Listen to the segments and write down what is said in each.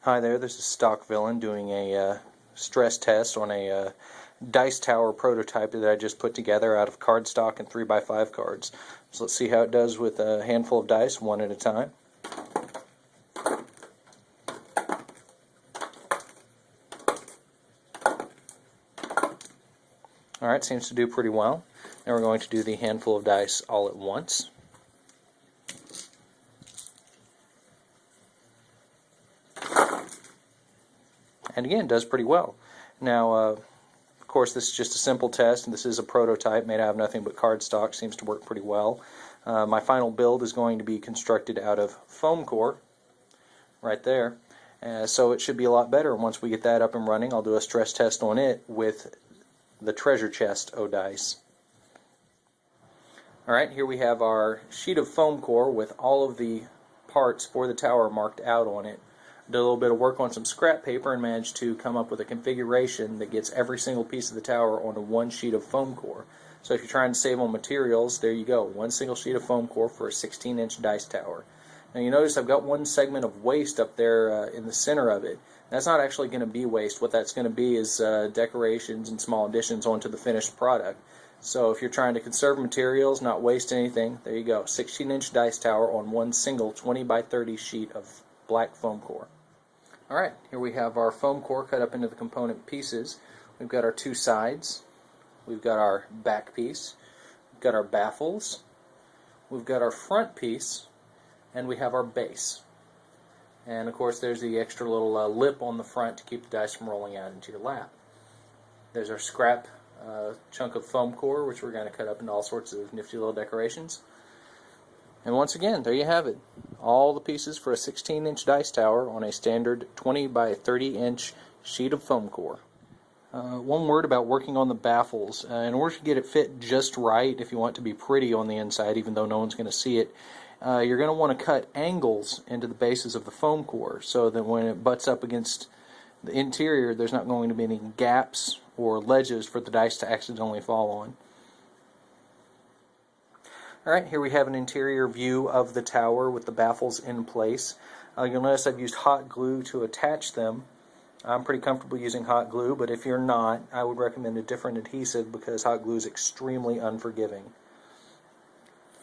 Hi there, this is Stock Villain doing a stress test on a dice tower prototype that I just put together out of cardstock and 3x5 cards. So let's see how it does with a handful of dice, one at a time. Alright, seems to do pretty well. Now we're going to do the handful of dice all at once. And again, does pretty well. Now, of course, this is just a simple test, and this is a prototype made out of nothing but cardstock. Seems to work pretty well. My final build is going to be constructed out of foam core, right there. So it should be a lot better. Once we get that up and running, I'll do a stress test on it with the treasure chest o' dice. Alright, here we have our sheet of foam core with all of the parts for the tower marked out on it. Did a little bit of work on some scrap paper and managed to come up with a configuration that gets every single piece of the tower onto one sheet of foam core. So if you're trying to save on materials, there you go. One single sheet of foam core for a 16-inch dice tower. Now you notice I've got one segment of waste up there in the center of it. That's not actually going to be waste. What that's going to be is decorations and small additions onto the finished product. So if you're trying to conserve materials, not waste anything, there you go. 16-inch dice tower on one single 20 by 30 sheet of black foam core. Alright, here we have our foam core cut up into the component pieces. We've got our two sides, we've got our back piece, we've got our baffles, we've got our front piece, and we have our base. And of course there's the extra little lip on the front to keep the dice from rolling out into your lap. There's our scrap chunk of foam core, which we're going to cut up into all sorts of nifty little decorations. And once again, there you have it. All the pieces for a 16-inch dice tower on a standard 20 by 30-inch sheet of foam core. One word about working on the baffles. In order to get it fit just right, if you want it to be pretty on the inside, even though no one's going to see it, you're going to want to cut angles into the bases of the foam core so that when it butts up against the interior, there's not going to be any gaps or ledges for the dice to accidentally fall on. Alright, here we have an interior view of the tower with the baffles in place. You'll notice I've used hot glue to attach them. I'm pretty comfortable using hot glue, but if you're not, I would recommend a different adhesive because hot glue is extremely unforgiving.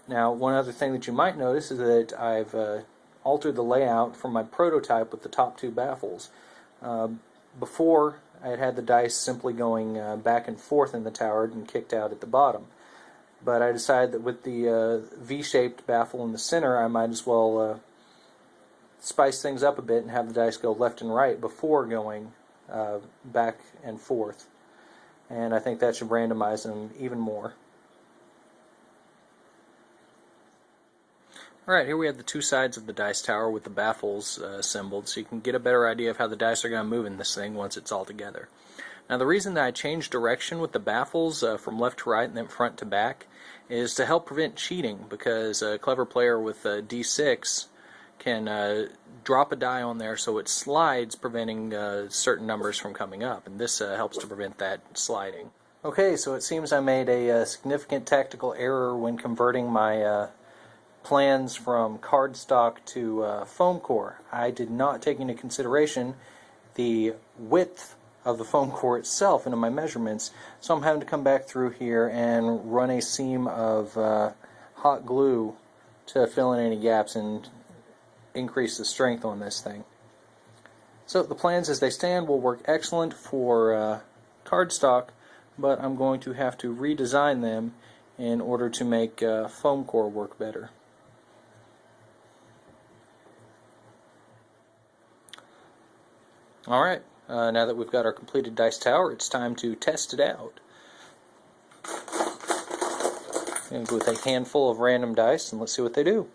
Now, one other thing that you might notice is that I've altered the layout from my prototype with the top two baffles. Before, I had the dice simply going back and forth in the tower and kicked out at the bottom. But I decided that with the V-shaped baffle in the center, I might as well spice things up a bit and have the dice go left and right before going back and forth. And I think that should randomize them even more. Alright, here we have the two sides of the dice tower with the baffles assembled, so you can get a better idea of how the dice are going to move in this thing once it's all together. Now the reason that I changed direction with the baffles from left to right and then front to back is to help prevent cheating, because a clever player with D6 can drop a die on there so it slides, preventing certain numbers from coming up, and this helps to prevent that sliding. Okay, so it seems I made a significant tactical error when converting my plans from cardstock to foam core. I did not take into consideration the width of the foam core itself into my measurements, so I'm having to come back through here and run a seam of hot glue to fill in any gaps and increase the strength on this thing. So the plans as they stand will work excellent for cardstock, but I'm going to have to redesign them in order to make foam core work better. Alright, now that we've got our completed dice tower, it's time to test it out. I'm going to go with a handful of random dice and let's see what they do.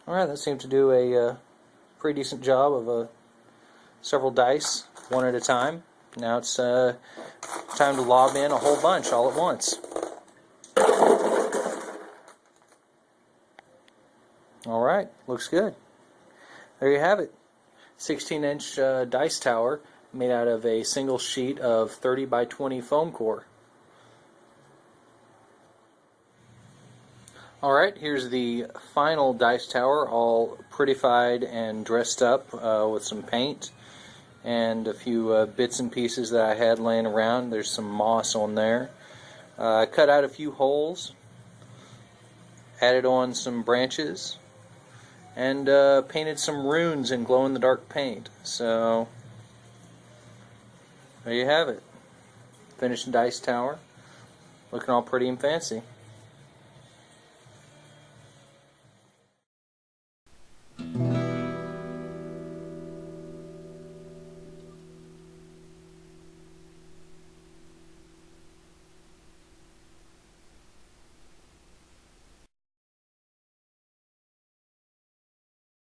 Alright, that seemed to do a pretty decent job of several dice, one at a time. Now it's time to lob in a whole bunch all at once. Alright, looks good. There you have it. 16-inch dice tower made out of a single sheet of 30 by 20 foam core. Alright, here's the final dice tower, all prettified and dressed up with some paint and a few bits and pieces that I had laying around. There's some moss on there. I cut out a few holes, added on some branches, and painted some runes in glow-in-the-dark paint. So there you have it. Finished dice tower, looking all pretty and fancy.